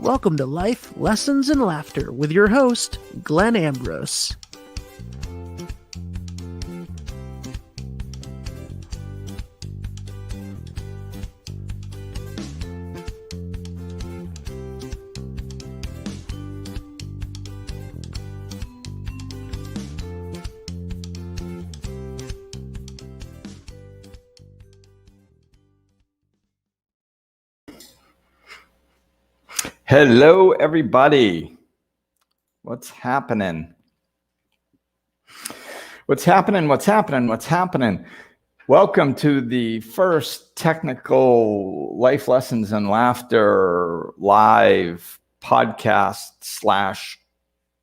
Welcome to Life, Lessons, and Laughter with your host, Glenn Ambrose. Hello, everybody. What's happening? What's happening? Welcome to the first technical Life Lessons and Laughter live podcast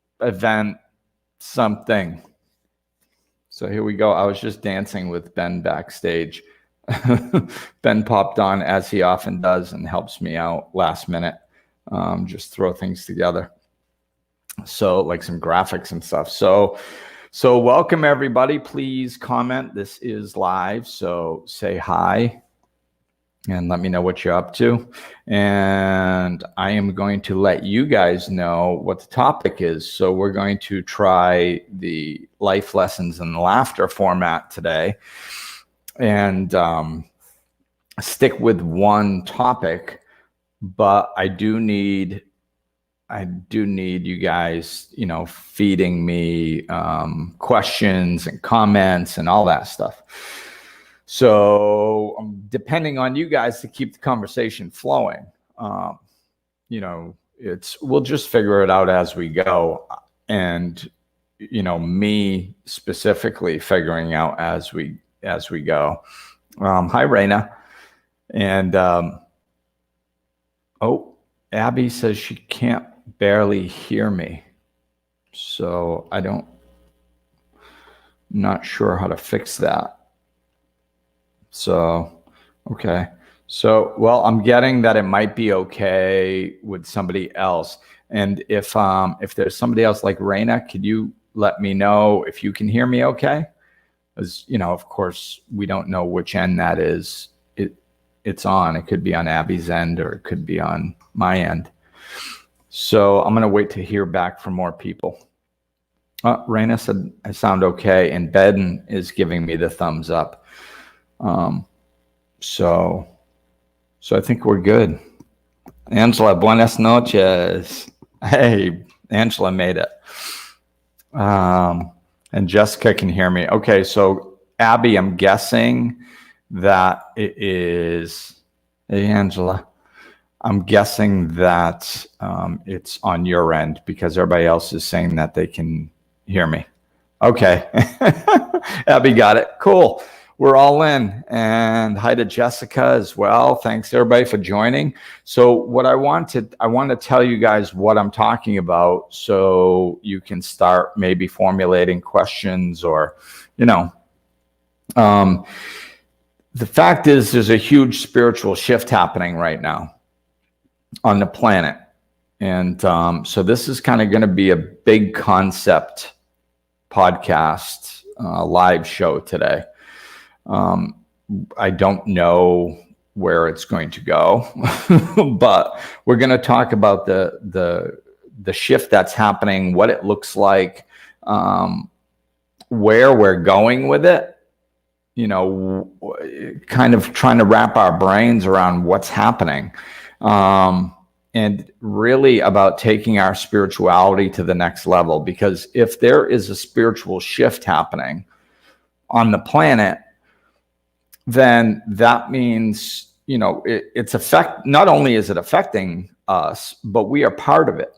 / event something. So here we go. I was just dancing with Ben backstage. Ben popped on as he often does and helps me out last minute. Just throw things together. So like some graphics and stuff. So welcome everybody. Please comment. This is live. So say hi and let me know what you're up to. And I am going to let you guys know what the topic is. So we're going to try the Life Lessons and Laughter format today and stick with one topic. But I do need you guys, feeding me questions and comments and all that stuff. So I'm depending on you guys to keep the conversation flowing. We'll just figure it out as we go, and me specifically figuring out as we go. Hi, Raina, and. Oh, Abby says she can't barely hear me. So I'm not sure how to fix that. So, okay. So, well, I'm getting that it might be okay with somebody else. And if there's somebody else like Raina, could you let me know if you can hear me okay? Because, of course, we don't know which end that is. It's on. It could be on Abby's end or it could be on my end. So I'm going to wait to hear back from more people. Raina said I sound okay, and Ben is giving me the thumbs up. So I think we're good. Angela, buenas noches. Hey, Angela made it. And Jessica can hear me. Okay, so Abby, I'm guessing that it is, hey Angela, I'm guessing that it's on your end because everybody else is saying that they can hear me. Okay. Abby got it. Cool. We're all in. And hi to Jessica as well. Thanks everybody for joining. So what I want to tell you guys what I'm talking about so you can start maybe formulating questions or, the fact is there's a huge spiritual shift happening right now on the planet. And so this is kind of going to be a big concept podcast, live show today. I don't know where it's going to go, but we're going to talk about the shift that's happening, what it looks like, where we're going with it. Kind of trying to wrap our brains around what's happening, and really about taking our spirituality to the next level. Because if there is a spiritual shift happening on the planet, then that means, not only is it affecting us, but we are part of it.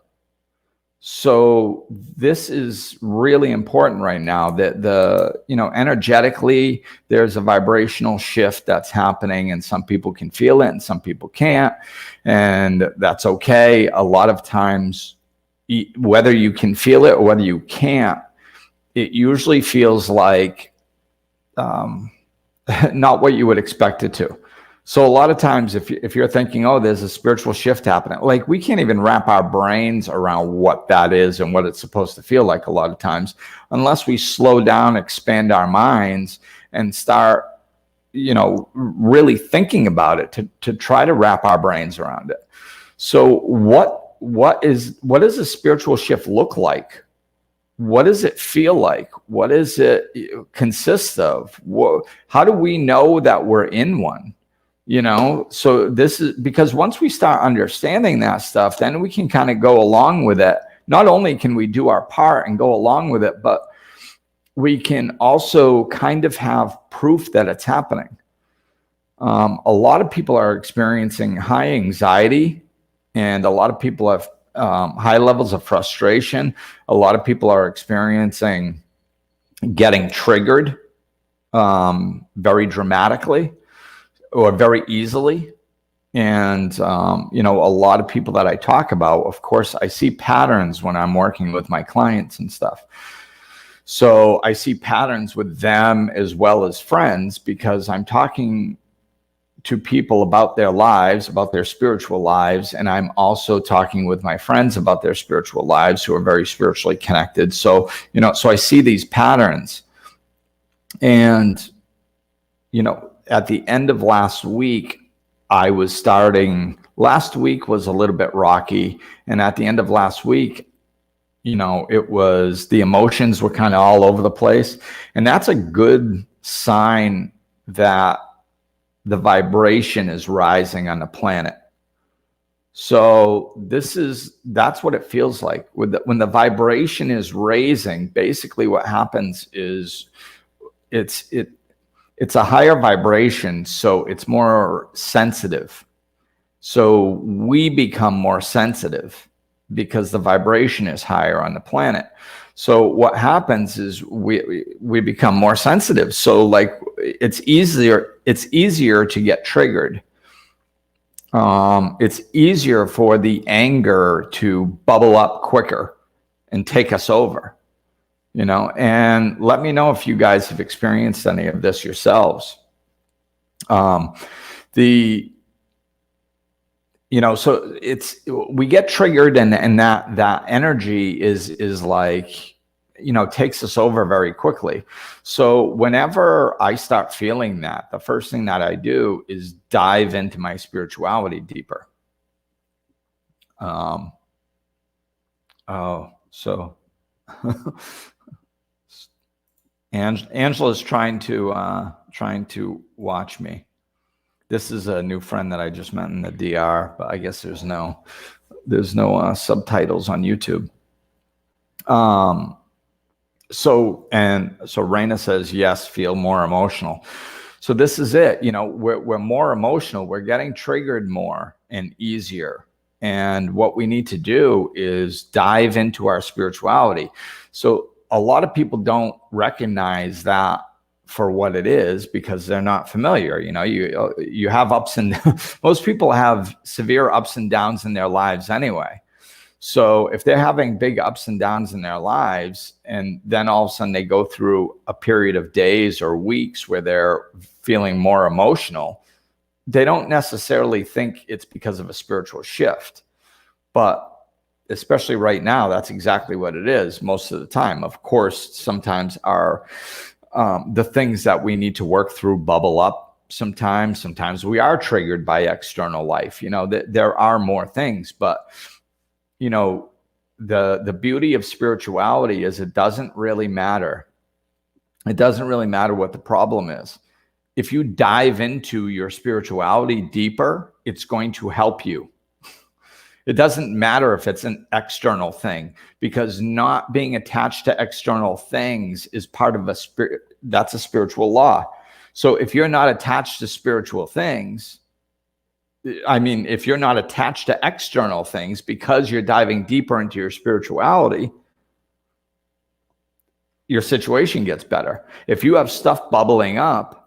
So this is really important right now that energetically there's a vibrational shift that's happening, and some people can feel it and some people can't. And that's okay. A lot of times, whether you can feel it or whether you can't, it usually feels like not what you would expect it to. So a lot of times if you're thinking, oh, there's a spiritual shift happening, like we can't even wrap our brains around what that is and what it's supposed to feel like a lot of times, unless we slow down, expand our minds and start, really thinking about it to try to wrap our brains around it. So what what does a spiritual shift look like? What does it feel like? What does it consist of? How do we know that we're in one? So this is because once we start understanding that stuff, then we can kind of go along with it. Not only can we do our part and go along with it, but we can also kind of have proof that it's happening. A lot of people are experiencing high anxiety, and a lot of people have high levels of frustration. A lot of people are experiencing getting triggered very dramatically or very easily. And, a lot of people that I talk about, of course, I see patterns when I'm working with my clients and stuff. So I see patterns with them as well as friends, because I'm talking to people about their lives, about their spiritual lives. And I'm also talking with my friends about their spiritual lives who are very spiritually connected. So, so I see these patterns. And, at the end of last week, last week was a little bit rocky. And at the end of last week, it was, the emotions were kind of all over the place. And that's a good sign that the vibration is rising on the planet. So that's what it feels like. When the vibration is raising, basically what happens is it's a higher vibration, so it's more sensitive. So we become more sensitive because the vibration is higher on the planet. So what happens is we become more sensitive. So like it's easier to get triggered. It's easier for the anger to bubble up quicker and take us over. And let me know if you guys have experienced any of this yourselves. So we get triggered, and that energy is like, takes us over very quickly. So whenever I start feeling that, the first thing that I do is dive into my spirituality deeper. Angela's trying to watch me. This is a new friend that I just met in the DR, but I guess there's no subtitles on YouTube. So Raina says, yes, feel more emotional. So this is it. We're more emotional. We're getting triggered more and easier. And what we need to do is dive into our spirituality. So a lot of people don't recognize that for what it is because they're not familiar. You have ups and most people have severe ups and downs in their lives anyway. So if they're having big ups and downs in their lives, and then all of a sudden they go through a period of days or weeks where they're feeling more emotional, they don't necessarily think it's because of a spiritual shift. But especially right now, that's exactly what it is most of the time. Of course, sometimes the things that we need to work through bubble up. Sometimes we are triggered by external life. There are more things, but the beauty of spirituality is it doesn't really matter. It doesn't really matter what the problem is. If you dive into your spirituality deeper, it's going to help you. It doesn't matter if it's an external thing, because not being attached to external things is part of that's a spiritual law. So if you're not attached to spiritual things, if you're not attached to external things because you're diving deeper into your spirituality, your situation gets better. If you have stuff bubbling up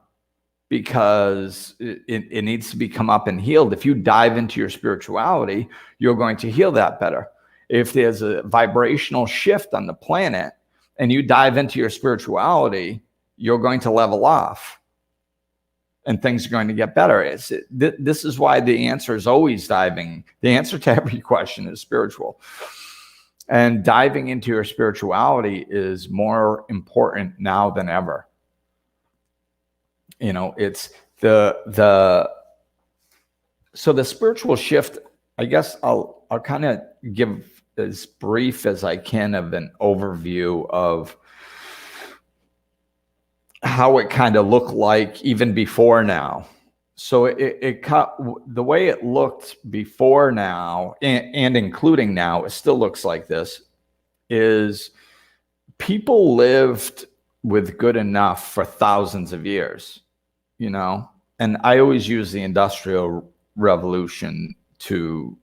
because it needs to be come up and healed, if you dive into your spirituality, you're going to heal that better. If there's a vibrational shift on the planet and you dive into your spirituality, you're going to level off and things are going to get better. This is why the answer is always diving. The answer to every question is spiritual. And diving into your spirituality is more important now than ever. It's so the spiritual shift I guess I'll kind of give as brief as I can of an overview of how it kind of looked like even before now. So the way it looked before now and including now, it still looks like this, is people lived with good enough for thousands of years, and I always use the Industrial Revolution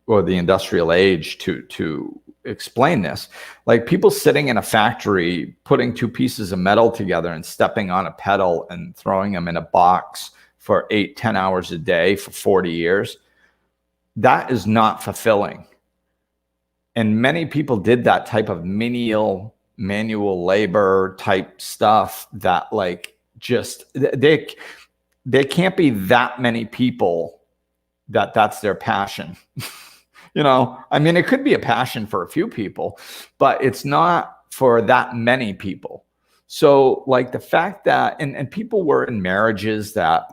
or the industrial age to explain this. Like people sitting in a factory, putting two pieces of metal together and stepping on a pedal and throwing them in a box for 8-10 hours a day for 40 years. That is not fulfilling. And many people did that type of menial manual labor type stuff that like just there can't be that many people that's their passion. I mean, it could be a passion for a few people, but it's not for that many people. So like the fact that, and people were in marriages that,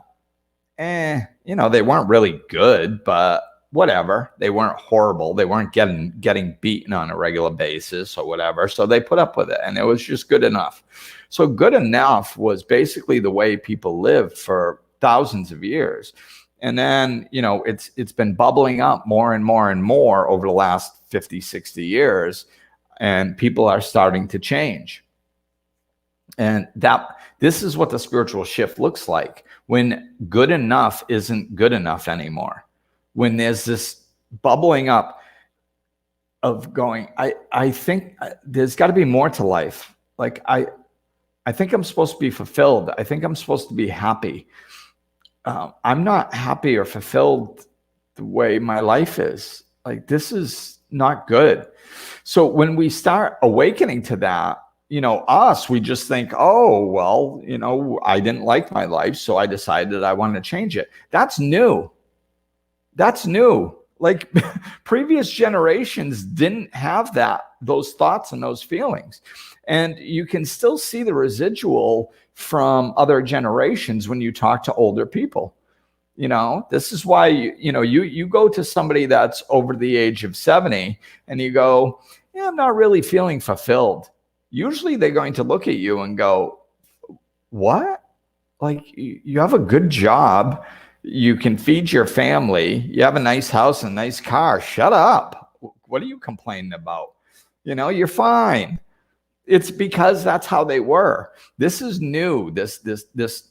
they weren't really good, but whatever. They weren't horrible. They weren't getting beaten on a regular basis or whatever. So they put up with it, and it was just good enough. So good enough was basically the way people lived for thousands of years. And then, it's been bubbling up more and more and more over the last 50, 60 years, and people are starting to change. And this is what the spiritual shift looks like when good enough isn't good enough anymore. When there's this bubbling up of going, I think there's got to be more to life. Like, I think I'm supposed to be fulfilled. I think I'm supposed to be happy. I'm not happy or fulfilled the way my life is. Like, this is not good. So when we start awakening to that, we just think, oh, well, I didn't like my life, so I decided I wanted to change it. That's new. That's new. Like previous generations didn't have those thoughts and those feelings. And you can still see the residual from other generations when you talk to older people. This is why you go to somebody that's over the age of 70 and you go, yeah, I'm not really feeling fulfilled. Usually they're going to look at you and go, what? Like, you have a good job. You can feed your family. You have a nice house and a nice car. Shut up. What are you complaining about? You're fine. It's because that's how they were. This is new. This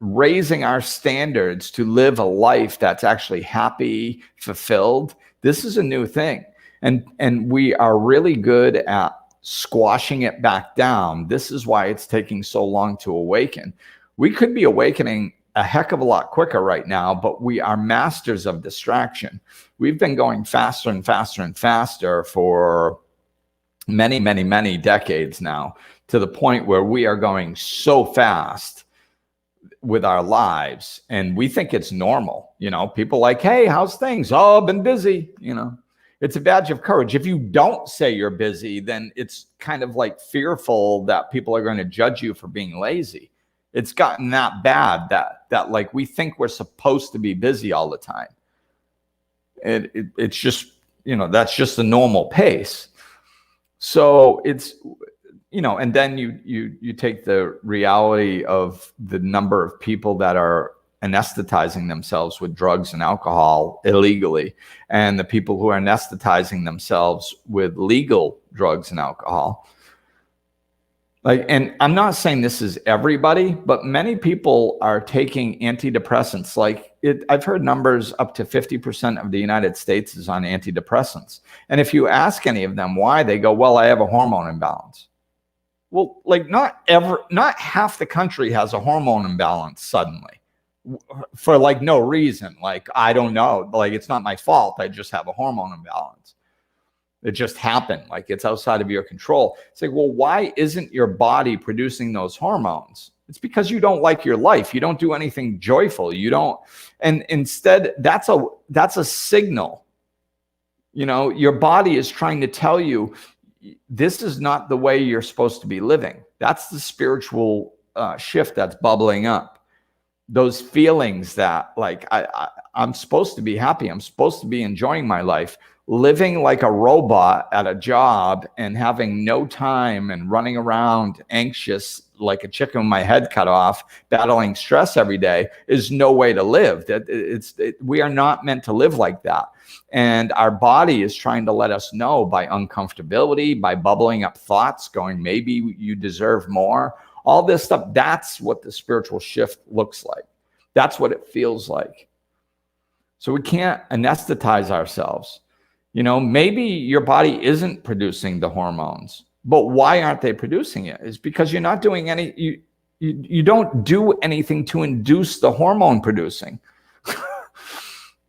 raising our standards to live a life that's actually happy, fulfilled. This is a new thing. And we are really good at squashing it back down. This is why it's taking so long to awaken. We could be awakening a heck of a lot quicker right now, but we are masters of distraction. We've been going faster and faster and faster for many, many, many decades now, to the point where we are going so fast with our lives, and we think it's normal. People like, hey, how's things? Oh, I've been busy. It's a badge of courage. If you don't say you're busy, then it's kind of like fearful that people are going to judge you for being lazy. It's gotten that bad that like we think we're supposed to be busy all the time. It's just, that's just the normal pace. So it's, and then you take the reality of the number of people that are anesthetizing themselves with drugs and alcohol illegally, and the people who are anesthetizing themselves with legal drugs and alcohol. Like, and I'm not saying this is everybody, but many people are taking antidepressants. I've heard numbers up to 50% of the United States is on antidepressants. And if you ask any of them why, they go, well, I have a hormone imbalance. Well, like not half the country has a hormone imbalance suddenly for like no reason. Like, I don't know, like, it's not my fault. I just have a hormone imbalance. It just happened. Like, it's outside of your control. It's like, well, why isn't your body producing those hormones? It's because you don't like your life. You don't do anything joyful. You don't. And instead, that's a signal. Your body is trying to tell you, this is not the way you're supposed to be living. That's the spiritual shift that's bubbling up. those feelings that like I'm supposed to be happy, I'm supposed to be enjoying my life, living like a robot at a job and having no time and running around anxious like a chicken with my head cut off, battling stress every day is no way to live. We are not meant to live like that. And our body is trying to let us know by uncomfortability, by bubbling up thoughts, going, maybe you deserve more. All this stuff, that's what the spiritual shift looks like. That's what it feels like. So we can't anesthetize ourselves. You know, maybe your body isn't producing the hormones, but why aren't they producing it? It's because you're not doing you don't do anything to induce the hormone producing.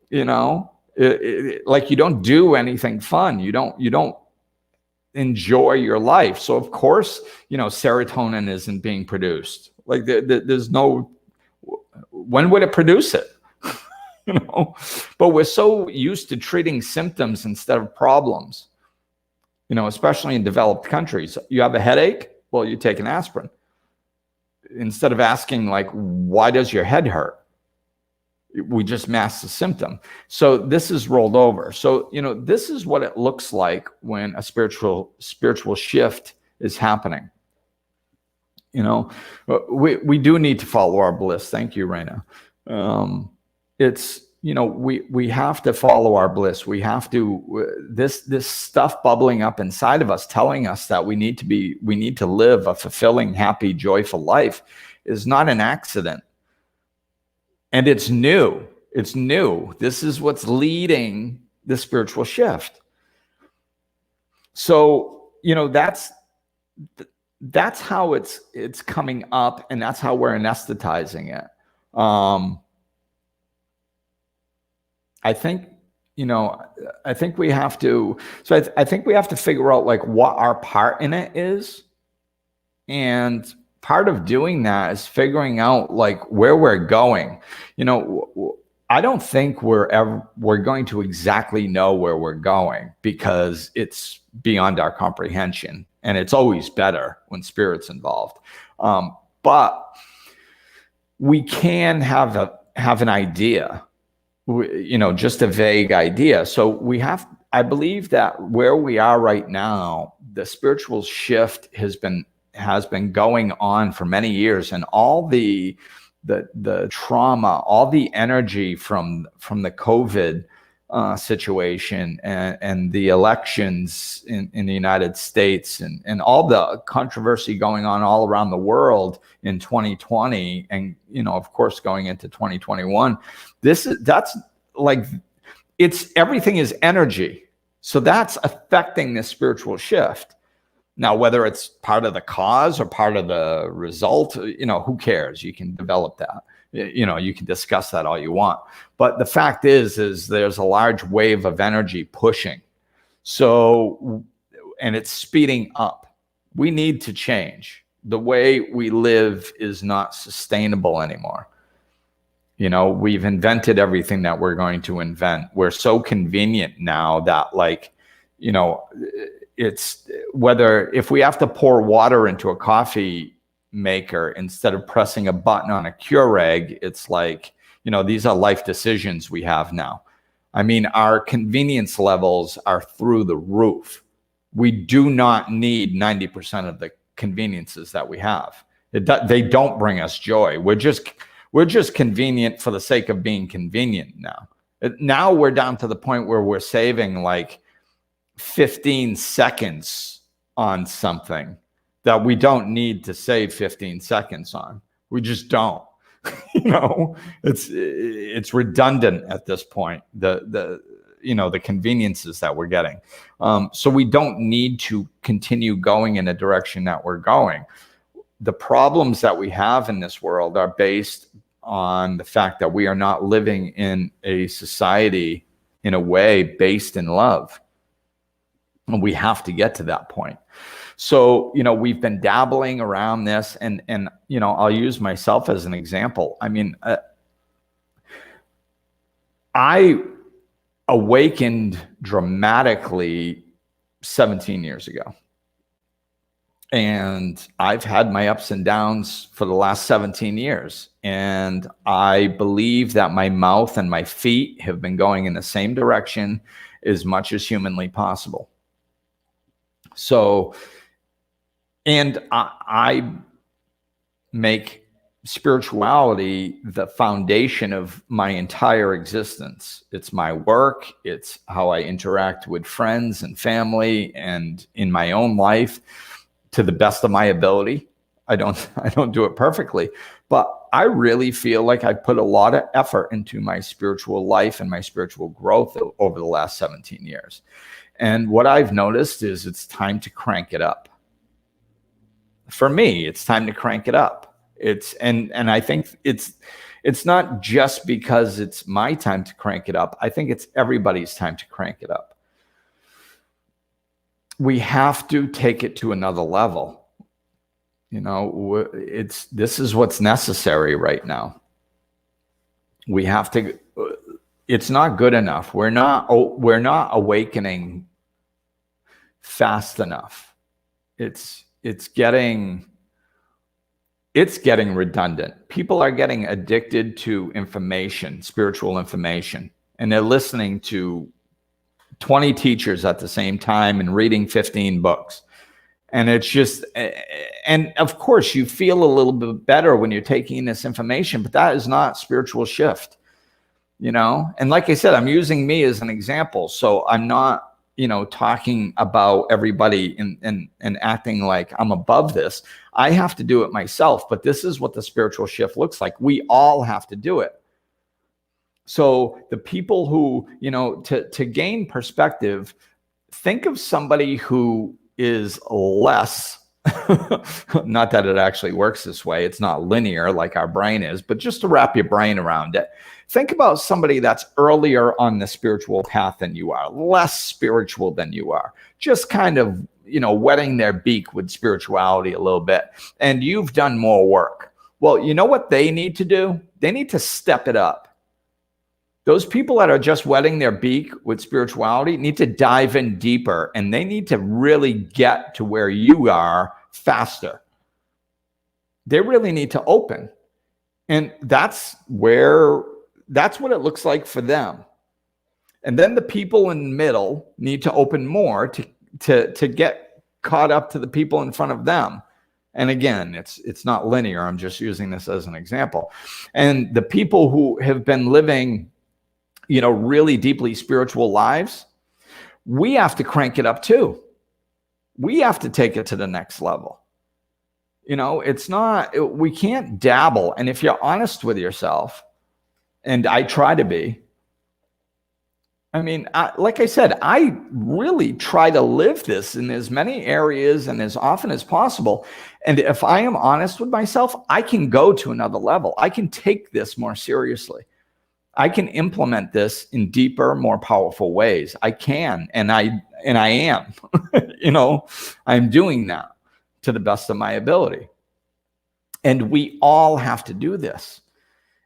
You know, like you don't do anything fun. You don't enjoy your life. So of course, you know, serotonin isn't being produced. Like there's no, when would it produce it? You know, but we're so used to treating symptoms instead of problems, you know, especially in developed countries. You have a headache? Well, you take an aspirin. Instead of asking like, why does your head hurt? We just mask the symptom. So this is rolled over. So, you know, this is what it looks like when a spiritual shift is happening. You know, we do need to follow our bliss. Thank you, Raina. It's, you know, we have to follow our bliss. We have to, this stuff bubbling up inside of us, telling us that we need to live a fulfilling, happy, joyful life is not an accident. And it's new. It's new. This is what's leading the spiritual shift. So, you know, that's how it's coming up, and that's how we're anesthetizing it. I think, you know, I think we have to, so I think we have to figure out like what our part in it is. And part of doing that is figuring out like where we're going. You know, I don't think we're going to exactly know where we're going, because it's beyond our comprehension, and it's always better when spirit's involved. But we can have an idea, you know, just a vague idea. So I believe that where we are right now, the spiritual shift has been going on for many years, and all the trauma, all the energy from the COVID situation and the elections in the United States and all the controversy going on all around the world in 2020, and, you know, of course, going into 2021, that's like, everything is energy. So that's affecting this spiritual shift. Now, whether it's part of the cause or part of the result, you know, who cares? You can develop that. You know, you can discuss that all you want. But the fact is there's a large wave of energy pushing. So, and it's speeding up. We need to change. The way we live is not sustainable anymore. You know, we've invented everything that we're going to invent. We're so convenient now that, like, you know, it's if we have to pour water into a coffee maker instead of pressing a button on a Keurig, it's like, you know, these are life decisions we have now. I mean, our convenience levels are through the roof. We do not need 90% of the conveniences that we have. They don't bring us joy. We're just convenient for the sake of being convenient now. Now we're down to the point where we're saving like 15 seconds on something that we don't need to save 15 seconds on. We just don't. You know, it's redundant at this point, the conveniences that we're getting. So we don't need to continue going in the direction that we're going. The problems that we have in this world are based on the fact that we are not living in a society in a way based in love. And we have to get to that point. So, you know, we've been dabbling around this, and you know, I'll use myself as an example. I mean, I awakened dramatically 17 years ago. And I've had my ups and downs for the last 17 years. And I believe that my mouth and my feet have been going in the same direction as much as humanly possible. So, and I make spirituality the foundation of my entire existence. It's my work. It's how I interact with friends and family and in my own life to the best of my ability. I don't do it perfectly, but I really feel like I put a lot of effort into my spiritual life and my spiritual growth over the last 17 years. And what I've noticed is it's time to crank it up. For me, it's time to crank it up. And I think it's not just because it's my time to crank it up. I think it's everybody's time to crank it up. We have to take it to another level. You know, this is what's necessary right now. We have to. It's not good enough. We're not awakening fast enough. It's getting redundant. People are getting addicted to information, spiritual information, and they're listening to 20 teachers at the same time and reading 15 books. And it's just, and of course you feel a little bit better when you're taking this information, but that is not spiritual shift, you know? And like I said, I'm using me as an example. So I'm not, you know, talking about everybody and acting like I'm above this. I have to do it myself, but this is what the spiritual shift looks like. We all have to do it. So the people who, you know, to gain perspective, think of somebody who is less, not that it actually works this way. It's not linear like our brain is, but just to wrap your brain around it. Think about somebody that's earlier on the spiritual path than you are, less spiritual than you are, just kind of, you know, wetting their beak with spirituality a little bit. And you've done more work. Well, you know what they need to do? They need to step it up. Those people that are just wetting their beak with spirituality need to dive in deeper, and they need to really get to where you are faster. They really need to open. And that's what it looks like for them. And then the people in the middle need to open more to get caught up to the people in front of them. And again, it's not linear. I'm just using this as an example. And the people who have been living, you know, really deeply spiritual lives, we have to crank it up too. We have to take it to the next level. You know, we can't dabble. And if you're honest with yourself, and I try to be, I mean, like I said, I really try to live this in as many areas and as often as possible. And if I am honest with myself, I can go to another level. I can take this more seriously. I can implement this in deeper, more powerful ways. I can, and I am, you know, I'm doing that to the best of my ability. And we all have to do this.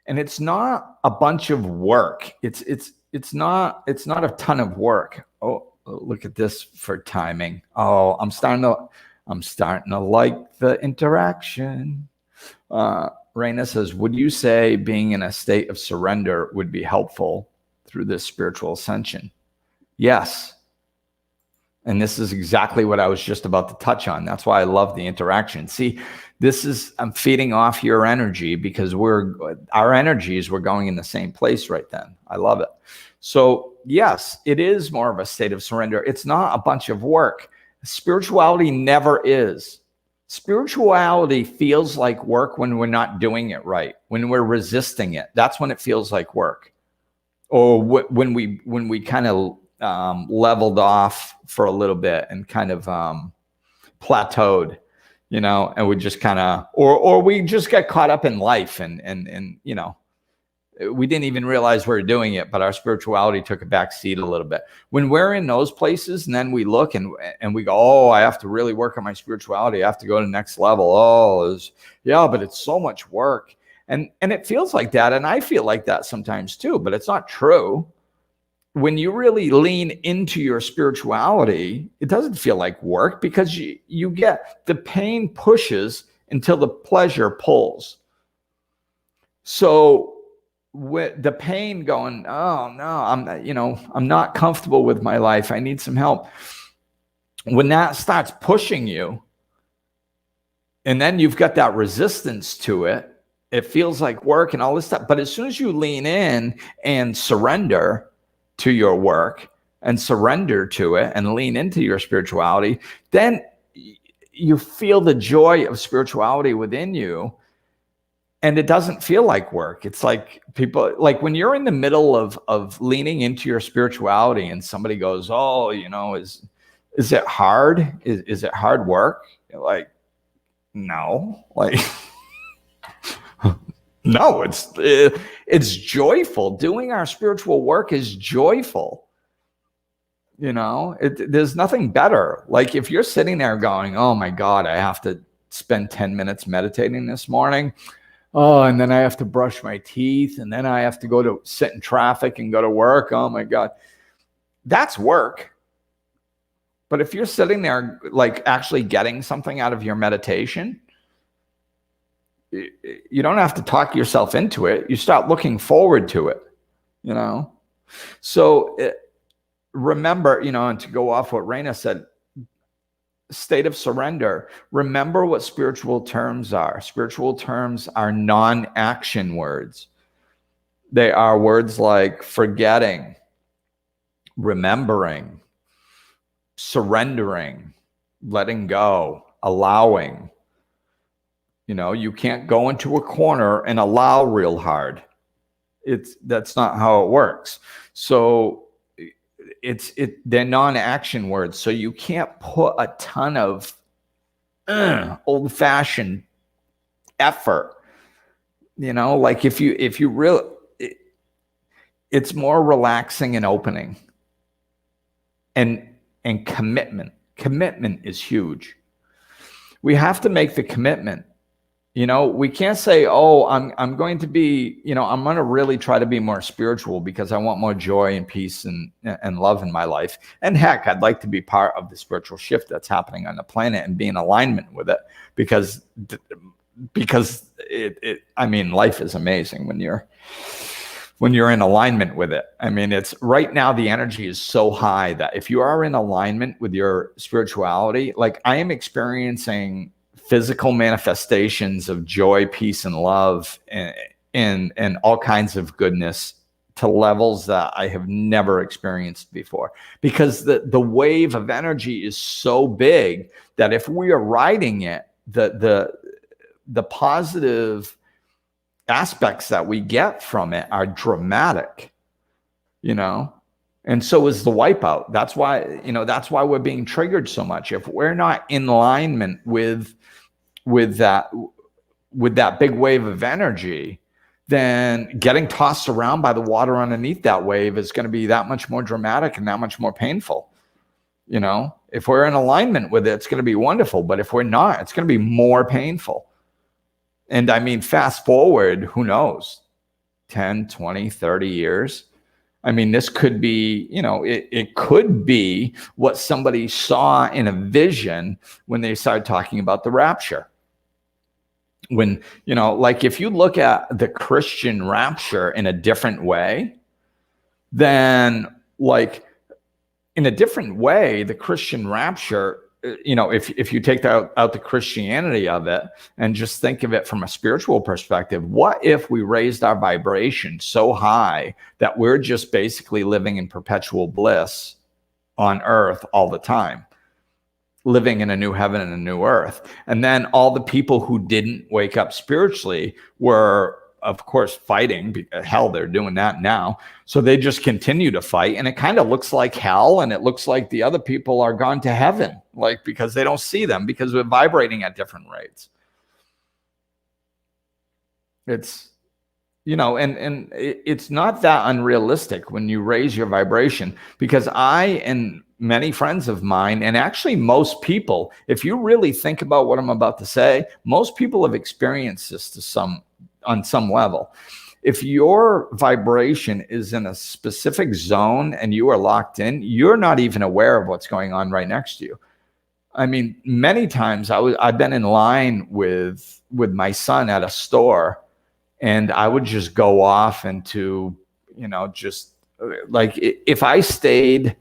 And it's not a bunch of work. It's not a ton of work. Oh, look at this for timing. Oh, I'm starting to like the interaction. Raina says, would you say being in a state of surrender would be helpful through this spiritual ascension? Yes. And this is exactly what I was just about to touch on. That's why I love the interaction. See, I'm feeding off your energy because our energies were going in the same place right then. I love it. So yes, it is more of a state of surrender. It's not a bunch of work. Spirituality never is. Spirituality feels like work when we're not doing it right, when we're resisting it. That's when it feels like work. Or when we kind of leveled off for a little bit and kind of plateaued, you know, and we just kind of, or we just got caught up in life and you know, we didn't even realize we were doing it, but our spirituality took a back seat a little bit. When we're in those places and then we look and we go, oh, I have to really work on my spirituality. I have to go to the next level. Yeah, but it's so much work. And it feels like that. And I feel like that sometimes too, but it's not true. when you really lean into your spirituality, it doesn't feel like work because you get the pain pushes until the pleasure pulls. So with the pain going, oh no, I'm not comfortable with my life. I need some help. When that starts pushing you, and then you've got that resistance to it, it feels like work and all this stuff. But as soon as you lean in and surrender to your work and surrender to it and lean into your spirituality, then you feel the joy of spirituality within you. And it doesn't feel like work. It's like people, like when you're in the middle of leaning into your spirituality and somebody goes, oh, is it hard? Is it hard work? You're like, no, like, no, it's joyful. Doing our spiritual work is joyful. There's nothing better. Like if you're sitting there going, oh my God, I have to spend 10 minutes meditating this morning. Oh, and then I have to brush my teeth, and then I have to go to sit in traffic and go to work. Oh my God. That's work. But if you're sitting there, like actually getting something out of your meditation, you don't have to talk yourself into it. You start looking forward to it, So remember, and to go off what Raina said, state of surrender. Remember what spiritual terms are. Spiritual terms are non-action words. They are words like forgetting, remembering, surrendering, letting go, allowing. You can't go into a corner and allow real hard. That's not how it works. So they're non-action words. So you can't put a ton of old-fashioned effort. Like if you really, it's more relaxing and opening. And commitment. Commitment is huge. We have to make the commitment. We can't say, oh, I'm going to be, I'm going to really try to be more spiritual because I want more joy and peace and love in my life. And heck, I'd like to be part of the spiritual shift that's happening on the planet and be in alignment with it because life is amazing when you're in alignment with it. It's right now, the energy is so high that if you are in alignment with your spirituality, like I am experiencing physical manifestations of joy, peace, and love and all kinds of goodness to levels that I have never experienced before. Because the wave of energy is so big that if we are riding it, the positive aspects that we get from it are dramatic, and so is the wipeout. That's why we're being triggered so much. If we're not in alignment with that big wave of energy, then getting tossed around by the water underneath that wave is going to be that much more dramatic and that much more painful. If we're in alignment with it, it's going to be wonderful. But if we're not, it's going to be more painful. And fast forward, who knows, 10, 20, 30 years. This could be, it could be what somebody saw in a vision when they started talking about the rapture. When, like if you look at the Christian rapture in a different way, then like in a different way, the Christian rapture, if you take out the Christianity of it and just think of it from a spiritual perspective, what if we raised our vibration so high that we're just basically living in perpetual bliss on earth all the time, living in a new heaven and a new earth? And then all the people who didn't wake up spiritually were, of course, fighting. Hell, they're doing that now. So they just continue to fight. And it kind of looks like hell. And it looks like the other people are gone to heaven, like because they don't see them because we're vibrating at different rates. It's, and it's not that unrealistic when you raise your vibration, because I and many friends of mine, and actually most people, if you really think about what I'm about to say, most people have experienced this on some level. if your vibration is in a specific zone and you are locked in, you're not even aware of what's going on right next to you. I mean, many times I've been in line with my son at a store, and I would just go off into, just like if I stayed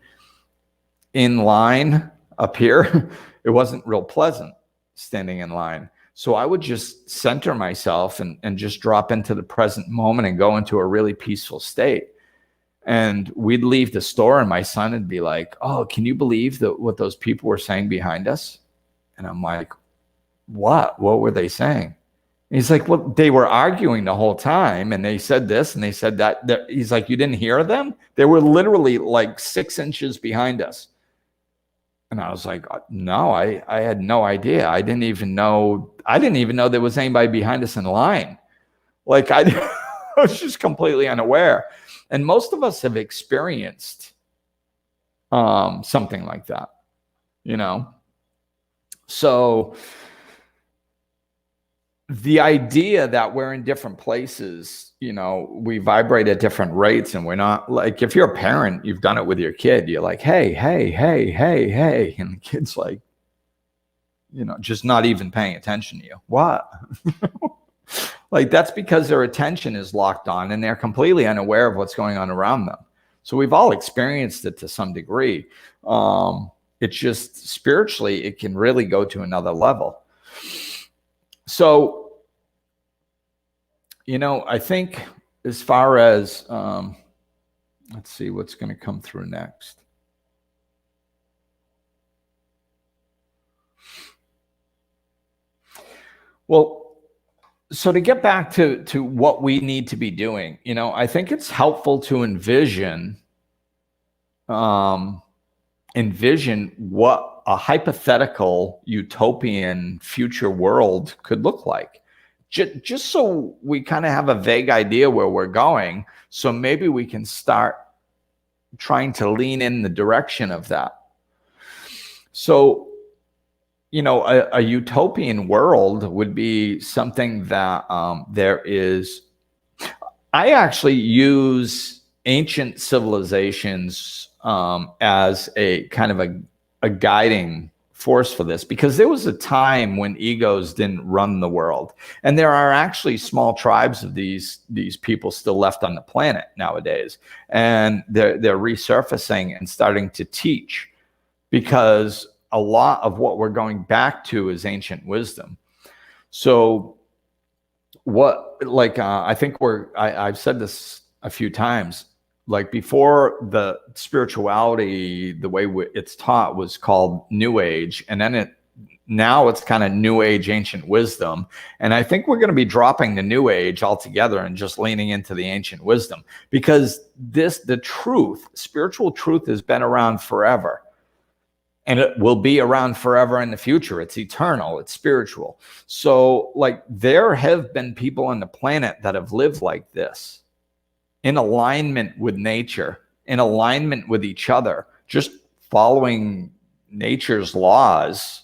in line up here, it wasn't real pleasant standing in line. So I would just center myself and just drop into the present moment and go into a really peaceful state. And we'd leave the store and my son would be like, "Oh, can you believe what those people were saying behind us?" And I'm like, "What? What were they saying?" And he's like, "Well, they were arguing the whole time and they said this and they said that." He's like, "You didn't hear them? They were literally like 6 inches behind us." And I was like, "No, I had no idea. I didn't even know there was anybody behind us in line." Like I was just completely unaware. And most of us have experienced something like that, So the idea that we're in different places, we vibrate at different rates, and we're not like, if you're a parent, you've done it with your kid. You're like, "Hey, hey, hey, hey, hey." And the kid's like, just not even paying attention to you. What? Like, that's because their attention is locked on and they're completely unaware of what's going on around them. So we've all experienced it to some degree. It's just spiritually, it can really go to another level. So, I think as far as, let's see what's going to come through next. Well, so to get back to what we need to be doing, I think it's helpful to envision what a hypothetical utopian future world could look like. Just so we kind of have a vague idea where we're going. So maybe we can start trying to lean in the direction of that. So, a utopian world would be something that I actually use ancient civilizations as a kind of a guiding force for this, because there was a time when egos didn't run the world. And there are actually small tribes of these people still left on the planet nowadays. And they're resurfacing and starting to teach, because a lot of what we're going back to is ancient wisdom. So I think I've said this a few times, like before, the spirituality, the way it's taught, was called New Age. And then now it's kind of New Age, ancient wisdom. And I think we're going to be dropping the New Age altogether and just leaning into the ancient wisdom, because the truth, spiritual truth, has been around forever. And it will be around forever in the future. It's eternal. It's spiritual. So, there have been people on the planet that have lived like this, in alignment with nature, in alignment with each other, just following nature's laws,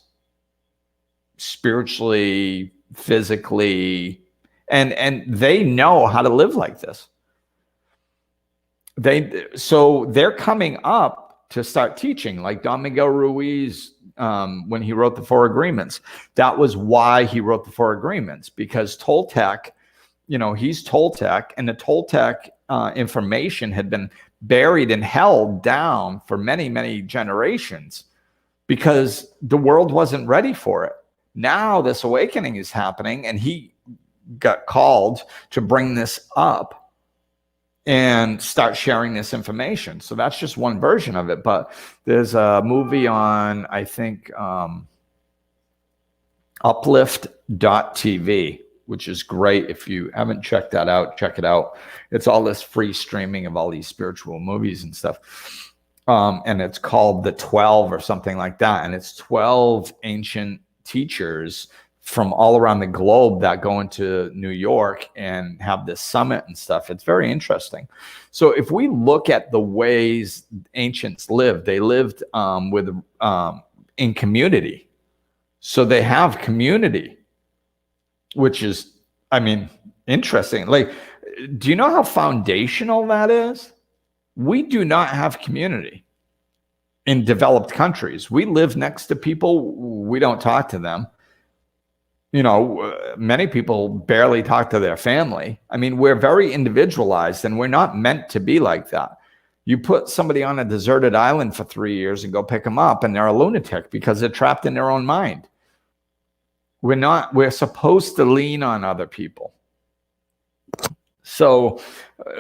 spiritually, physically, and they know how to live like this. So they're coming up to start teaching, like Don Miguel Ruiz, when he wrote the Four Agreements. That was why he wrote the Four Agreements, because Toltec, he's Toltec, and the Toltec information had been buried and held down for many, many generations, because the world wasn't ready for it. Now this awakening is happening, and he got called to bring this up and start sharing this information. So that's just one version of it. But there's a movie on, I think, uplift.tv, which is great. If you haven't checked that out, check it out. It's all this free streaming of all these spiritual movies and stuff. And it's called The 12 or something like that. And it's 12 ancient teachers from all around the globe that go into New York and have this summit and stuff. It's very interesting. So if we look at the ways ancients lived, they lived in community. So they have community, which is, interesting. Like, Do you know how foundational that is? We do not have community in developed countries. We live next to people. We don't talk to them. Many people barely talk to their family. I mean, we're very individualized, and we're not meant to be like that. You put somebody on a deserted island for 3 years and go pick them up, and they're a lunatic because they're trapped in their own mind. We're supposed to lean on other people. So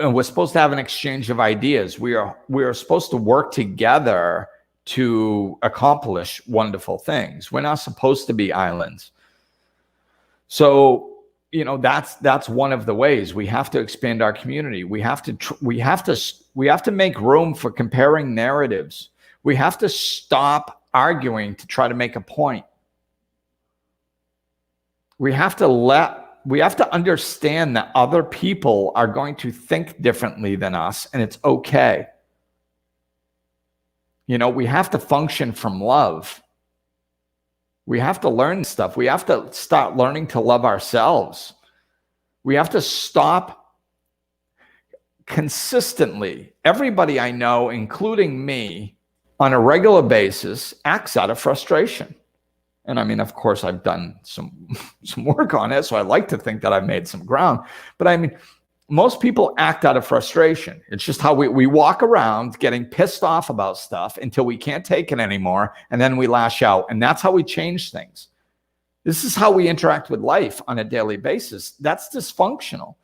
we're supposed to have an exchange of ideas. We are supposed to work together to accomplish wonderful things. We're not supposed to be islands. So, that's one of the ways we have to expand our community. We have to make room for comparing narratives. We have to stop arguing to try to make a point. We have to understand that other people are going to think differently than us, and it's okay. We have to function from love. We have to learn stuff. We have to start learning to love ourselves. We have to stop consistently. Everybody I know, including me, on a regular basis, acts out of frustration. And I mean, of course, I've done some work on it, so I like to think that I've made some ground. But I mean, most people act out of frustration. It's just how we walk around getting pissed off about stuff until we can't take it anymore, and then we lash out. And that's how we change things. This is how we interact with life on a daily basis. That's dysfunctional.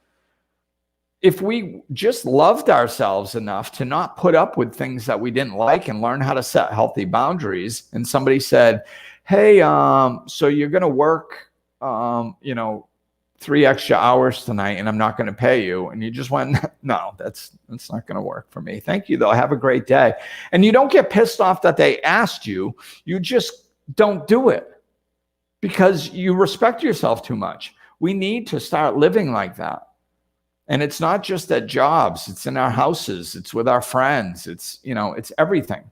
If we just loved ourselves enough to not put up with things that we didn't like and learn how to set healthy boundaries, and somebody said, hey, so you're going to work, 3 extra hours tonight, and I'm not going to pay you. And you just went, no, that's not going to work for me. Thank you, though. Have a great day. And you don't get pissed off that they asked you. You just don't do it because you respect yourself too much. We need to start living like that. And it's not just at jobs. It's in our houses. It's with our friends. It's everything.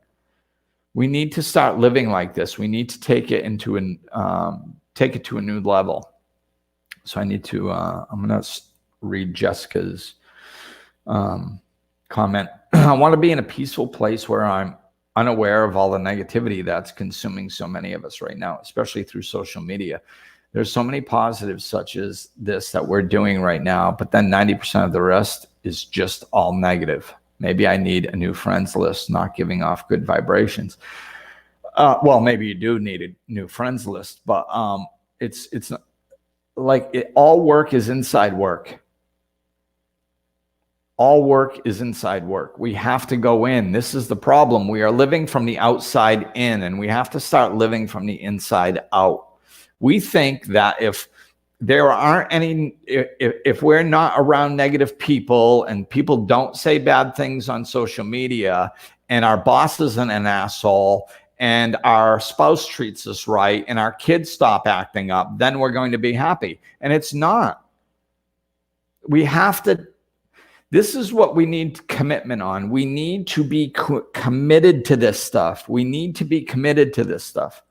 We need to start living like this. We need to take it to a new level. So I need to, I'm going to read Jessica's comment. I want to be in a peaceful place where I'm unaware of all the negativity that's consuming so many of us right now, especially through social media. There's so many positives such as this that we're doing right now, but then 90% of the rest is just all negative. Maybe I need a new friends list, not giving off good vibrations. Well, maybe you do need a new friends list, but it's like all work is inside work. All work is inside work. We have to go in. This is the problem. We are living from the outside in, and we have to start living from the inside out. We think that if there aren't any, if we're not around negative people and people don't say bad things on social media, and our boss isn't an asshole, and our spouse treats us right, and our kids stop acting up, then we're going to be happy. And it's not. We have to, this is what we need commitment on. We need to be committed to this stuff. We need to be committed to this stuff.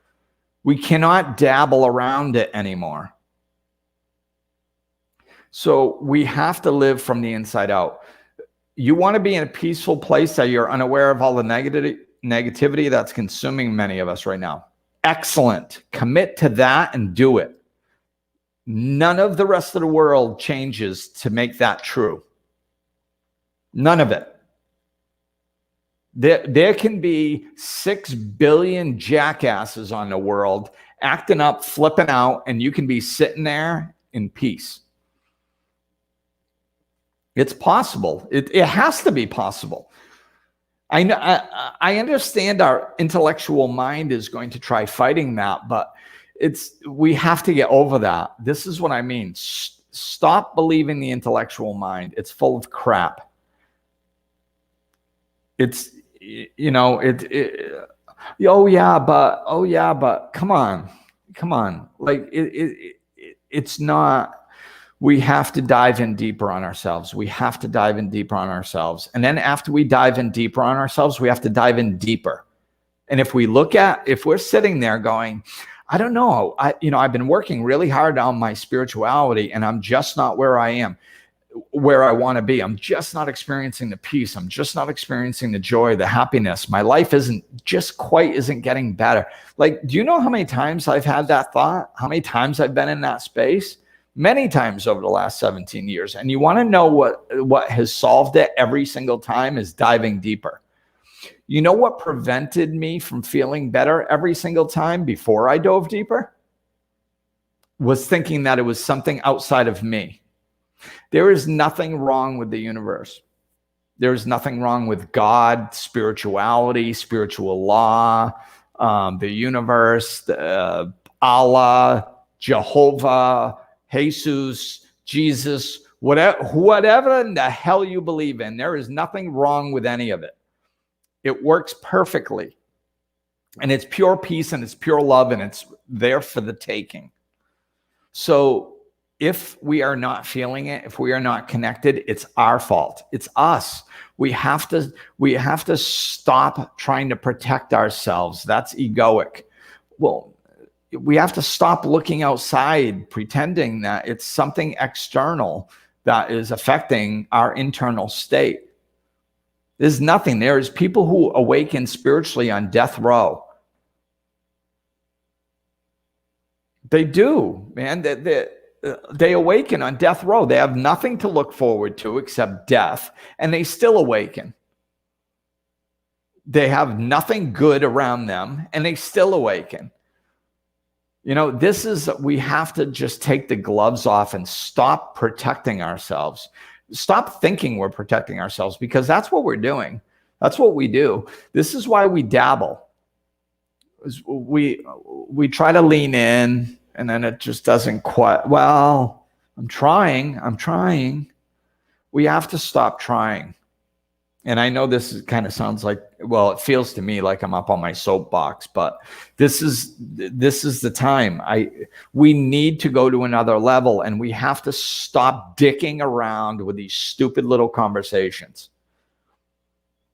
We cannot dabble around it anymore. So we have to live from the inside out. You want to be in a peaceful place that you're unaware of all the negativity that's consuming many of us right now. Excellent. Commit to that and do it. None of the rest of the world changes to make that true. None of it. There can be 6 billion jackasses on the world acting up, flipping out, and you can be sitting there in peace. It's possible. It has to be possible. I understand our intellectual mind is going to try fighting that, but we have to get over that. This is what I mean. Stop believing the intellectual mind. It's full of crap. It's, oh yeah, but come on. Like it's not. We have to dive in deeper on ourselves. We have to dive in deeper on ourselves. And then after we dive in deeper on ourselves, we have to dive in deeper. And if we're sitting there going, I don't know, I've been working really hard on my spirituality and I'm just not where I am. where I want to be. I'm just not experiencing the peace. I'm just not experiencing the joy, the happiness. My life isn't getting better. Like, do you know how many times I've had that thought? How many times I've been in that space? Many times over the last 17 years. And you want to know what has solved it every single time is diving deeper. You know what prevented me from feeling better every single time before I dove deeper? Was thinking that it was something outside of me. There is nothing wrong with the universe. There is nothing wrong with God, spirituality, spiritual law, the universe, Allah, Jehovah, Jesus, Jesus, whatever in the hell you believe in. There is nothing wrong with any of it. It works perfectly. And it's pure peace and it's pure love and it's there for the taking. So if we are not feeling it, if we are not connected, it's our fault. It's us. We have to stop trying to protect ourselves. That's egoic. Well, we have to stop looking outside, pretending that it's something external that is affecting our internal state. There's nothing. There's people who awaken spiritually on death row. They do, man. They awaken on death row. They have nothing to look forward to except death, and they still awaken. They have nothing good around them, and they still awaken. You know, we have to just take the gloves off and stop protecting ourselves. Stop thinking we're protecting ourselves, because that's what we're doing. That's what we do. This is why we dabble. We try to lean in, and then it just doesn't quite. Well, I'm trying. We have to stop trying. And I know this kind of sounds like, well, it feels to me like I'm up on my soapbox, but this is the time. We need to go to another level, and we have to stop dicking around with these stupid little conversations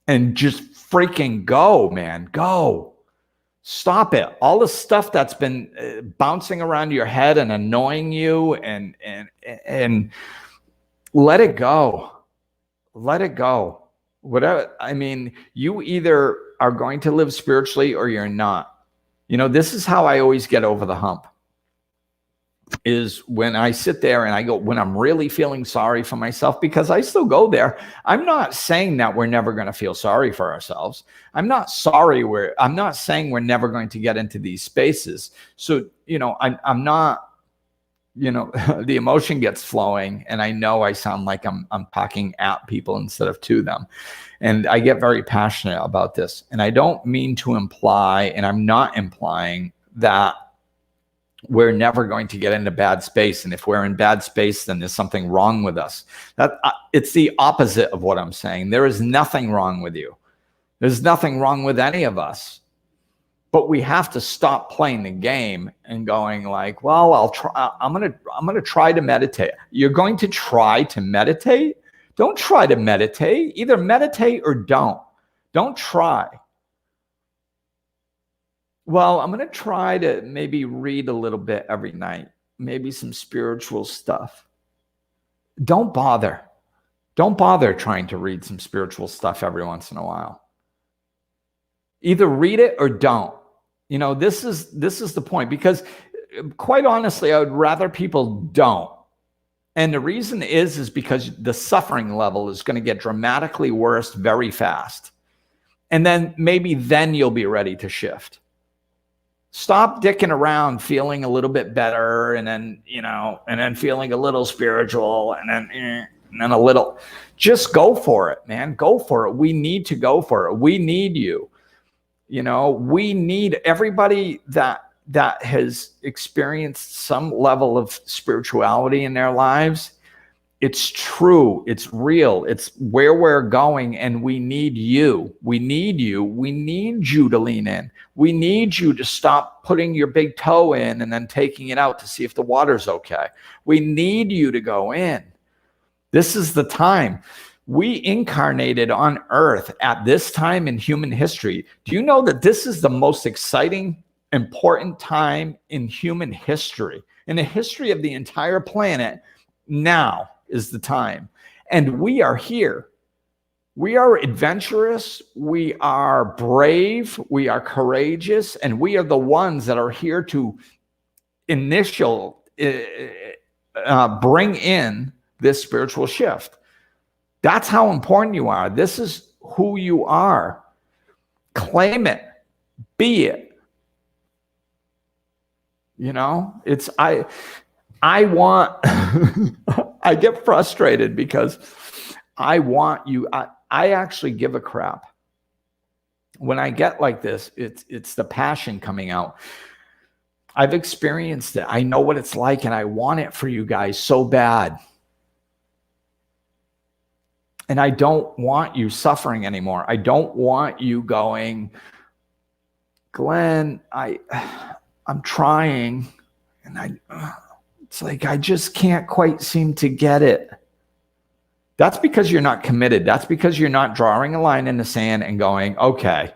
and just freaking go, man. Go. Stop it. All the stuff that's been bouncing around your head and annoying you, and let it go. Let it go. Whatever. I mean, you either are going to live spiritually or you're not. You know, this is how I always get over the hump, is when I sit there and I go, when I'm really feeling sorry for myself, because I still go there. I'm not saying that we're never going to feel sorry for ourselves. I'm not saying we're never going to get into these spaces. So, you know, I'm not, you know, the emotion gets flowing, and I know I sound like I'm talking at people instead of to them. And I get very passionate about this. And I don't mean to imply, and I'm not implying, that we're never going to get into bad space. And if we're in bad space, then there's something wrong with us. It's the opposite of what I'm saying. There is nothing wrong with you. There's nothing wrong with any of us. But we have to stop playing the game and going like, well, I'll try. I'm gonna try to meditate. You're going to try to meditate? Don't try to meditate. Either meditate or don't. Don't try. Well, I'm going to try to maybe read a little bit every night, maybe some spiritual stuff. Don't bother. Don't bother trying to read some spiritual stuff every once in a while. Either read it or don't. You know, this is the point, because quite honestly, I would rather people don't. And the reason is because the suffering level is going to get dramatically worse very fast. And then you'll be ready to shift. Stop dicking around feeling a little bit better, and then, you know, and then feeling a little spiritual, and then a little. Just go for it, man. Go for it. We need to go for it. We need you. You know, we need everybody that has experienced some level of spirituality in their lives. It's true. It's real. It's where we're going, and we need you. We need you. We need you to lean in. We need you to stop putting your big toe in and then taking it out to see if the water's okay. We need you to go in. This is the time. We incarnated on Earth at this time in human history. Do you know that this is the most exciting, important time in human history, in the history of the entire planet? Now is the time. And we are here. We are adventurous. We are brave. We are courageous. And we are the ones that are here to bring in this spiritual shift. That's how important you are. This is who you are. Claim it. Be it. You know, I want, I get frustrated because I want you, I actually give a crap. When I get like this, it's the passion coming out. I've experienced it. I know what it's like, and I want it for you guys so bad. And I don't want you suffering anymore. I don't want you going, Glenn, I'm trying, and it's like I just can't quite seem to get it. That's because you're not committed. That's because you're not drawing a line in the sand and going, okay,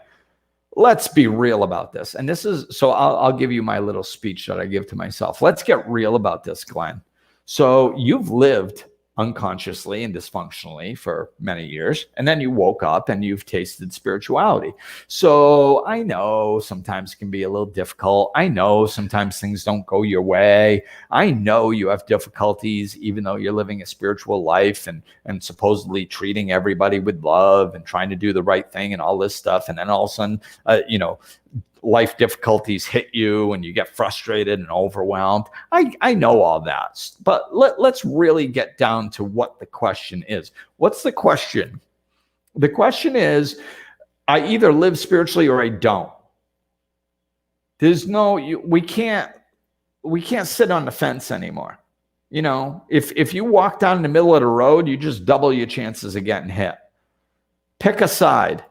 let's be real about this. And this is, so I'll give you my little speech that I give to myself. Let's get real about this, Glenn. So you've lived unconsciously and dysfunctionally for many years, and then you woke up and you've tasted spirituality. So I know sometimes it can be a little difficult. I know sometimes things don't go your way. I know you have difficulties even though you're living a spiritual life and supposedly treating everybody with love and trying to do the right thing and all this stuff. And then all of a sudden, life difficulties hit you and you get frustrated and overwhelmed. I know all that, but let's really get down to what the question is. What's the question? The question is, I either live spiritually or I don't. There's no, we can't sit on the fence anymore. You know, if you walk down in the middle of the road, you just double your chances of getting hit. Pick a side.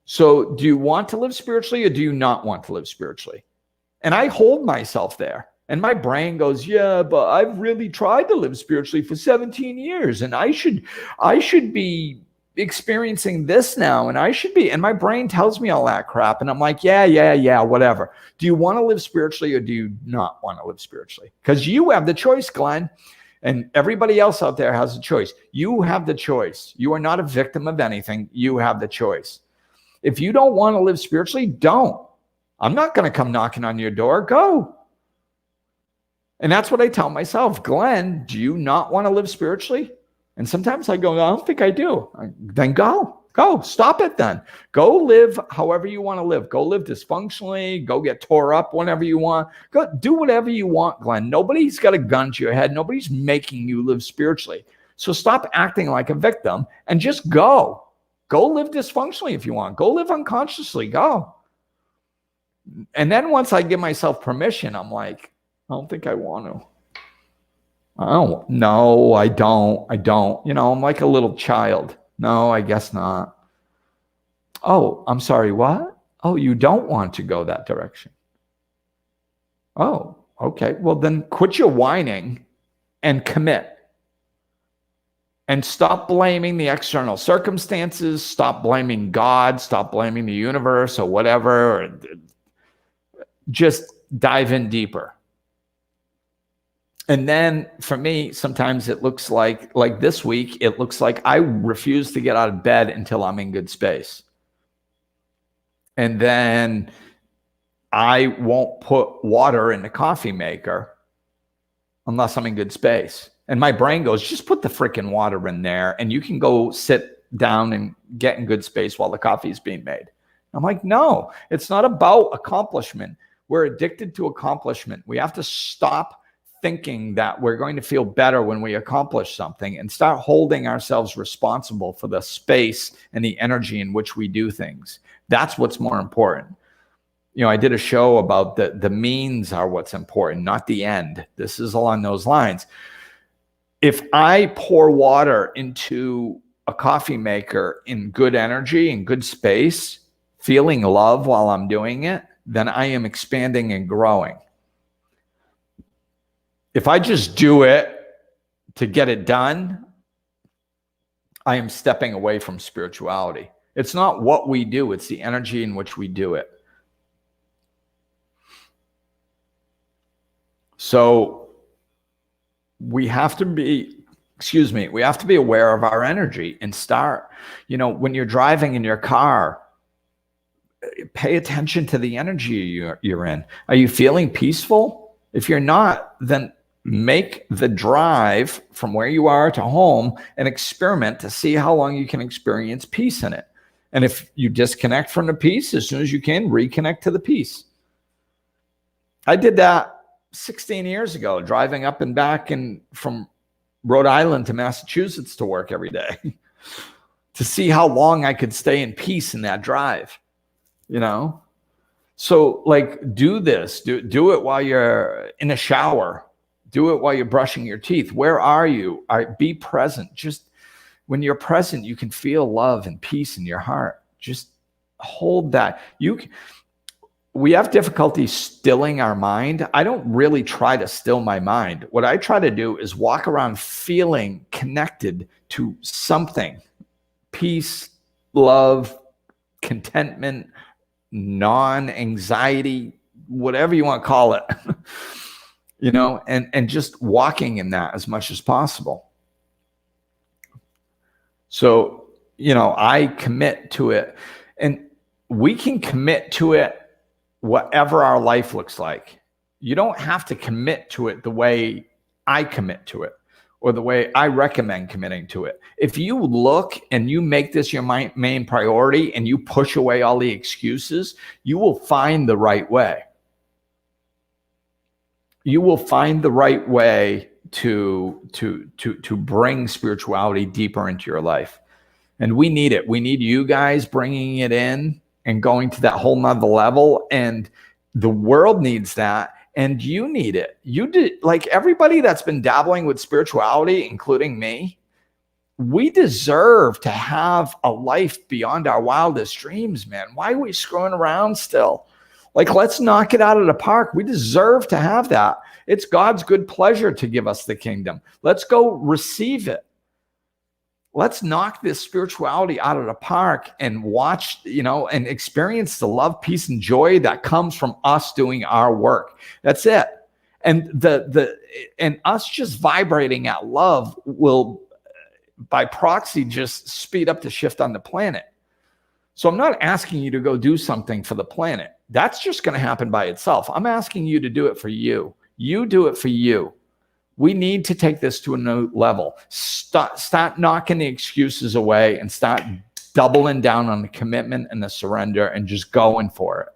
So do you want to live spiritually or do you not want to live spiritually? And I hold myself there. And my brain goes, yeah, but I've really tried to live spiritually for 17 years. And I should be experiencing this now. And I should be. And my brain tells me all that crap. And I'm like, yeah, whatever. Do you want to live spiritually or do you not want to live spiritually? Because you have the choice, Glenn. And everybody else out there has a choice. You have the choice. You are not a victim of anything. You have the choice. If you don't want to live spiritually, don't. I'm not going to come knocking on your door. Go. And that's what I tell myself. Glenn, do you not want to live spiritually? And sometimes I go, I don't think I do. Then go. Go. Stop it then. Go live however you want to live. Go live dysfunctionally. Go get tore up whenever you want. Go do whatever you want, Glenn. Nobody's got a gun to your head. Nobody's making you live spiritually. So stop acting like a victim and just go. Go live dysfunctionally if you want. Go live unconsciously. Go. And then once I give myself permission, I'm like, I don't think I want to. No, I don't. You know, I'm like a little child. No, I guess not. Oh, I'm sorry, what? Oh, you don't want to go that direction. Oh, okay. Well, then quit your whining and commit. And stop blaming the external circumstances. Stop blaming God. Stop blaming the universe or whatever. Just dive in deeper. And then for me, sometimes it looks like this week, it looks like I refuse to get out of bed until I'm in good space. And then I won't put water in the coffee maker unless I'm in good space. And my brain goes, just put the freaking water in there and you can go sit down and get in good space while the coffee is being made. I'm like, no, it's not about accomplishment. We're addicted to accomplishment. We have to stop thinking that we're going to feel better when we accomplish something and start holding ourselves responsible for the space and the energy in which we do things. That's what's more important. You know, I did a show about the means are what's important, not the end. This is along those lines. If I pour water into a coffee maker in good energy and good space, feeling love while I'm doing it, then I am expanding and growing. If I just do it to get it done, I am stepping away from spirituality. It's not what we do, it's the energy in which we do it. So we have to be we have to be aware of our energy and start, when you're driving in your car, pay attention to the energy you're in. Are you feeling peaceful? If you're not, then make the drive from where you are to home an experiment to see how long you can experience peace in it. And if you disconnect from the peace, as soon as you can, reconnect to the peace. I did that 16 years ago, driving up and back from Rhode Island to Massachusetts to work every day to see how long I could stay in peace in that drive, So like, do this, do it while you're in a shower. Do it while you're brushing your teeth. Where are you? Be present. Just when you're present, you can feel love and peace in your heart. Just hold that. We have difficulty stilling our mind. I don't really try to still my mind. What I try to do is walk around feeling connected to something. Peace, love, contentment, non-anxiety, whatever you want to call it. And just walking in that as much as possible. So, I commit to it, and we can commit to it whatever our life looks like. You don't have to commit to it the way I commit to it or the way I recommend committing to it. If you look and you make this your main priority and you push away all the excuses, you will find the right way. You will find the right way to bring spirituality deeper into your life. And we need it. We need you guys bringing it in and going to that whole nother level. And the world needs that. And you need it. You did, like everybody that's been dabbling with spirituality, including me, we deserve to have a life beyond our wildest dreams, man. Why are we screwing around still? Like, let's knock it out of the park. We deserve to have that. It's God's good pleasure to give us the kingdom. Let's go receive it. Let's knock this spirituality out of the park and watch, and experience the love, peace, and joy that comes from us doing our work. That's it. And and us just vibrating at love will, by proxy, just speed up the shift on the planet. So I'm not asking you to go do something for the planet. That's just going to happen by itself. I'm asking you to do it for you. You do it for you. We need to take this to a new level. Stop knocking the excuses away and start doubling down on the commitment and the surrender and just going for it.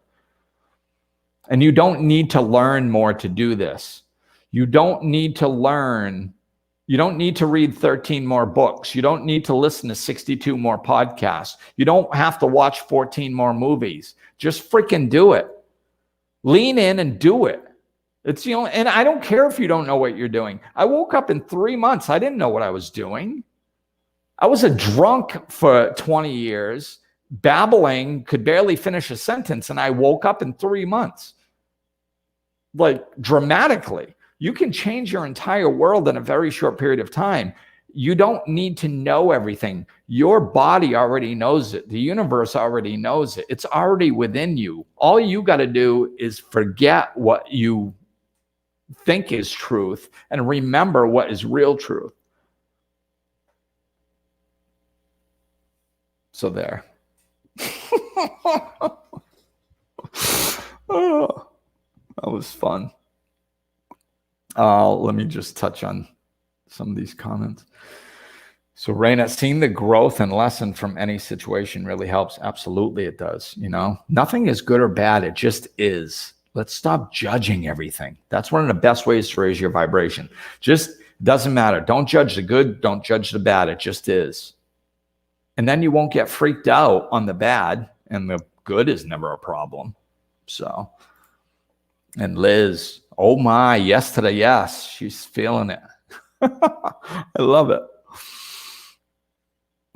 And you don't need to learn more to do this. You don't need to learn. You don't need to read 13 more books. You don't need to listen to 62 more podcasts. You don't have to watch 14 more movies. Just freaking do it. Lean in and do it. It's the only, and I don't care if you don't know what you're doing. I woke up in 3 months. I didn't know what I was doing. I was a drunk for 20 years, babbling, could barely finish a sentence, and I woke up in 3 months. Like, dramatically. You can change your entire world in a very short period of time. You don't need to know everything. Your body already knows it. The universe already knows it. It's already within you. All you got to do is forget what you think is truth and remember what is real truth. So there. Oh, that was fun. Let me just touch on some of these comments. So Raina, seeing the growth and lesson from any situation really helps. Absolutely it does. Nothing is good or bad. It just is. Let's stop judging everything. That's one of the best ways to raise your vibration. Just doesn't matter. Don't judge the good. Don't judge the bad. It just is. And then you won't get freaked out on the bad, and the good is never a problem. So, and Liz, oh my, yes to the yes. She's feeling it. I love it.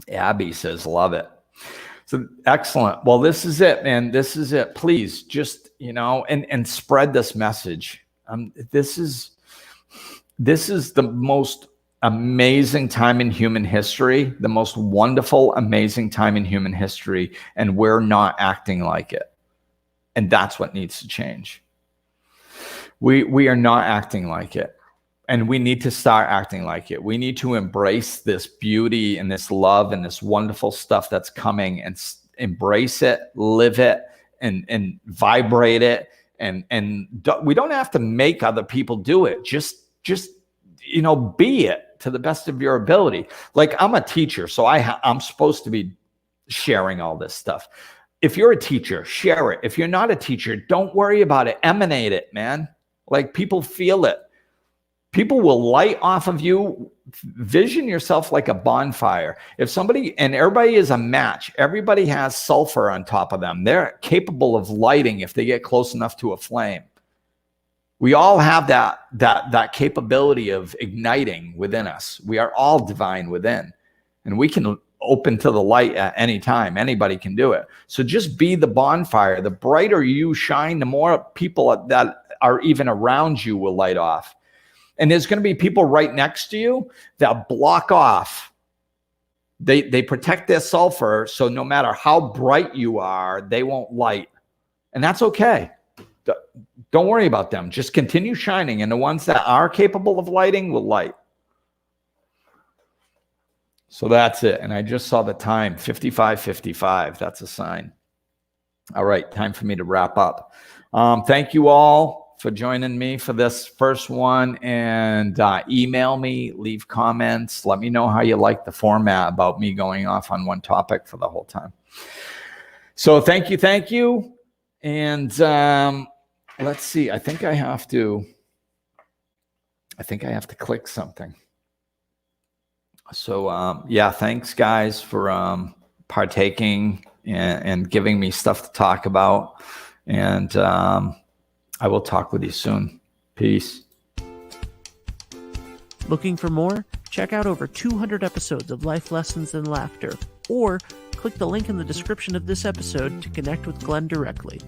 Abby says, love it. So excellent. Well, this is it, man. This is it. Please just, and spread this message. This is the most amazing time in human history, the most wonderful, amazing time in human history, and we're not acting like it. And that's what needs to change. We are not acting like it. And we need to start acting like it. We need to embrace this beauty and this love and this wonderful stuff that's coming, and embrace it, live it, and vibrate it. And we don't have to make other people do it. Just be it to the best of your ability. Like, I'm a teacher, so I'm supposed to be sharing all this stuff. If you're a teacher, share it. If you're not a teacher, don't worry about it. Emanate it, man. Like, people feel it. People will light off of you. Vision yourself like a bonfire. If somebody, and everybody is a match, everybody has sulfur on top of them. They're capable of lighting if they get close enough to a flame. We all have that capability of igniting within us. We are all divine within, and we can open to the light at any time. Anybody can do it. So just be the bonfire. The brighter you shine, the more people that are even around you will light off. And there's going to be people right next to you that block off. They protect their sulfur, so no matter how bright you are, they won't light. And that's okay. Don't worry about them. Just continue shining, and the ones that are capable of lighting will light. So that's it. And I just saw the time, 55:55. That's a sign. All right, time for me to wrap up. Thank you all for joining me for this first one, and email me, leave comments, let me know how you like the format about me going off on one topic for the whole time. So thank you. And let's see, I think I have to click something. So yeah, thanks guys for partaking and giving me stuff to talk about, and I will talk with you soon. Peace. Looking for more? Check out over 200 episodes of Life Lessons and Laughter, or click the link in the description of this episode to connect with Glenn directly.